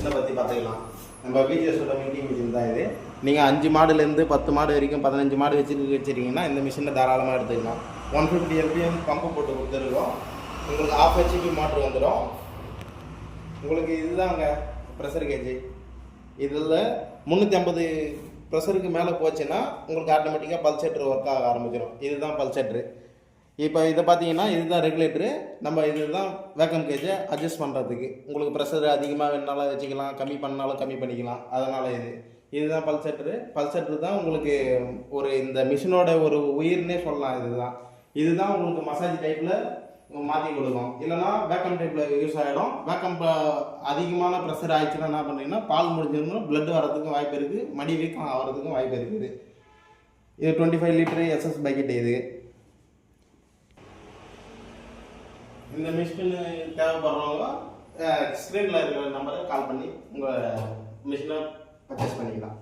மிஷினை பற்றி பார்த்துக்கலாம். நம்ம பிஜிஎஸோட மீட்டிங் மிஷின் தான் இது. நீங்கள் 5 மாடுலேருந்து 10 மாடு வரைக்கும் 15 மாடு வச்சுருக்கீங்கன்னா இந்த மிஷினை தாராளமாக எடுத்துக்கலாம். 150 LPM பம்பு போட்டு கொடுத்துருக்கோம். உங்களுக்கு 1/2 HP மோட்ரு வந்துடும். உங்களுக்கு இதுதாங்க ப்ரெஷர் கேஜ். இதில் 350 ப்ரெஷருக்கு மேலே போச்சுன்னா உங்களுக்கு ஆட்டோமேட்டிக்காக பல்சேட்ரு ஒர்க் ஆக ஆரம்பிச்சிடும். இதுதான் பல்சேட்ரு. இப்போ இதை பார்த்தீங்கன்னா இதுதான் ரெகுலேட்டரு. நம்ம இதுதான் வேக்கம் கேஜை அட்ஜஸ்ட் பண்ணுறதுக்கு. உங்களுக்கு ப்ரெஷர் அதிகமாக வேணுனாலும் வச்சுக்கலாம், கம்மி பண்ணாலும் கம்மி பண்ணிக்கலாம். அதனால் இதுதான் பல்சேட்ரு தான் உங்களுக்கு ஒரு இந்த மிஷினோட ஒரு உயிர்னே சொல்லலாம். இதுதான் உங்களுக்கு மசாஜ் டைப்பில் மாற்றி கொடுக்கும். இல்லைனா வேக்கம் டைப்பில் யூஸ் ஆகிடும். வேக்கம் அதிகமான ப்ரெஷர் ஆகிடுச்சுன்னா என்ன பண்ணுறீங்கன்னா பால் முடிஞ்சிடணும், பிளட் வரதுக்கும் வாய்ப்பு இருக்குது, மடி வீக்கம் ஆகிறதுக்கும் வாய்ப்பு இருக்குது. இது 25 லிட்டரு SS பக்கெட். இது இந்த மிஷின் தேவைப்படுறவங்க ஸ்க்ரீனில் இருக்கிற நம்பரை கால் பண்ணி உங்கள் மிஷினை பர்ச்சேஸ் பண்ணிக்கலாம்.